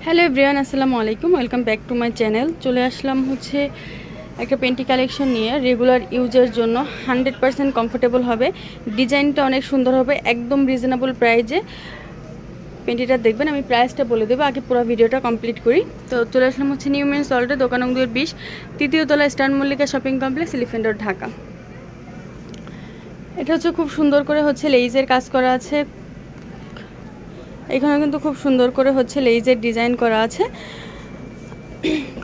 Hello everyone, আসসালামু আলাইকুম। Welcome back to my channel. চলে আসলাম হচ্ছে একটা পেন্টি কালেকশন নিয়ে। রেগুলার ইউজের জন্য 100% কমফোর্টেবল হবে, ডিজাইনটা অনেক সুন্দর হবে, একদম রিজনেবল প্রাইজে পেন্টিটা দেখবেন। আমি প্রাইসটা বলে দেবো, আগে পুরো ভিডিওটা কমপ্লিট করি। তো চলে আসলাম হচ্ছে নিউ মেন সল্টে, দোকান নং 20, তৃতীয় তলা, star Mallika shopping complex, elephant road, Dhaka. এটা হচ্ছে খুব সুন্দর করে হচ্ছে লেইজের কাজ করা আছে। এখানে কিন্তু খুব সুন্দর করে হচ্ছে লেইজের ডিজাইন করা আছে।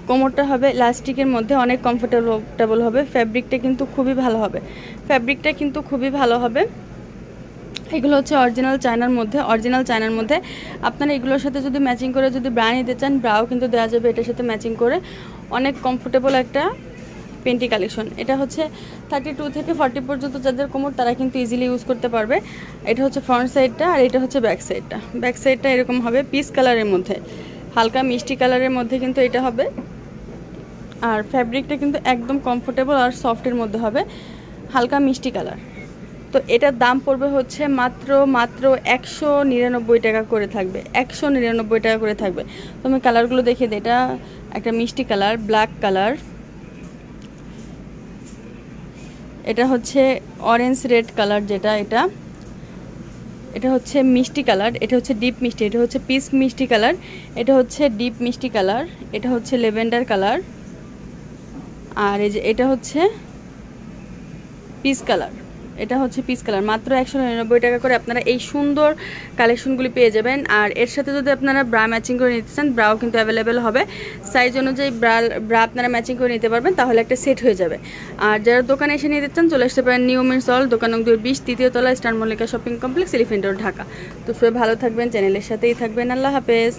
কোমরটা হবে ইলাস্টিকের মধ্যে, অনেক কমফোর্টেবল হবে। ফ্যাব্রিকটা কিন্তু খুবই ভালো হবে। এগুলো হচ্ছে অরিজিনাল চায়নার মধ্যে। আপনারা এগুলোর সাথে যদি ম্যাচিং করে যদি ব্রা নিতে চান, ব্রাও কিন্তু দেওয়া যাবে এটার সাথে ম্যাচিং করে। অনেক কমফোর্টেবল একটা পেন্টি কালেকশন। এটা হচ্ছে 32 থেকে 40 পর্যন্ত যাদের কোমর, তারা কিন্তু ইজিলি ইউজ করতে পারবে। এটা হচ্ছে ফ্রন্ট সাইডটা, আর এটা হচ্ছে ব্যাক সাইডটা এরকম হবে পিচ কালারের মধ্যে, হালকা মিষ্টি কালারের মধ্যে কিন্তু এটা হবে। আর ফ্যাব্রিকটা কিন্তু একদম কমফোর্টেবল আর সফটের মধ্যে হবে, হালকা মিষ্টি কালার। তো এটার দাম পড়বে হচ্ছে মাত্র 199 টাকা করে থাকবে, 199 টাকা করে থাকবে। তো আমি কালারগুলো দেখিয়ে দিই। এটা একটা মিষ্টি কালার, ব্ল্যাক কালার। এটা হচ্ছে অরেঞ্জ রেড কালার, যেটা এটা হচ্ছে মিষ্টি কালার। এটা হচ্ছে ডিপ মিষ্টি। এটা হচ্ছে পিচ মিষ্টি কালার। এটা হচ্ছে ডিপ মিষ্টি কালার। এটা হচ্ছে লেভেন্ডার কালার। আর এই যে এটা হচ্ছে পিচ কালার। মাত্র 199 টাকা করে আপনারা এই সুন্দর কালেকশনগুলি পেয়ে যাবেন। আর এর সাথে যদি আপনারা ব্রা ম্যাচিং করে নিতে চান, ব্রাও কিন্তু অ্যাভেলেবেল হবে। সাইজ অনুযায়ী ব্রা আপনারা ম্যাচিং করে নিতে পারবেন, তাহলে একটা সেট হয়ে যাবে। আর যারা দোকানে এসে নিতে চান, চলে আসতে পারেন নিউ মেন সল্ট, দোকান নং 20, তৃতীয় তলা, star Mallika shopping complex, elephant road, Dhaka. তো সবাই ভালো থাকবেন, চ্যানেলের সাথেই থাকবেন। আল্লাহ হাফেজ।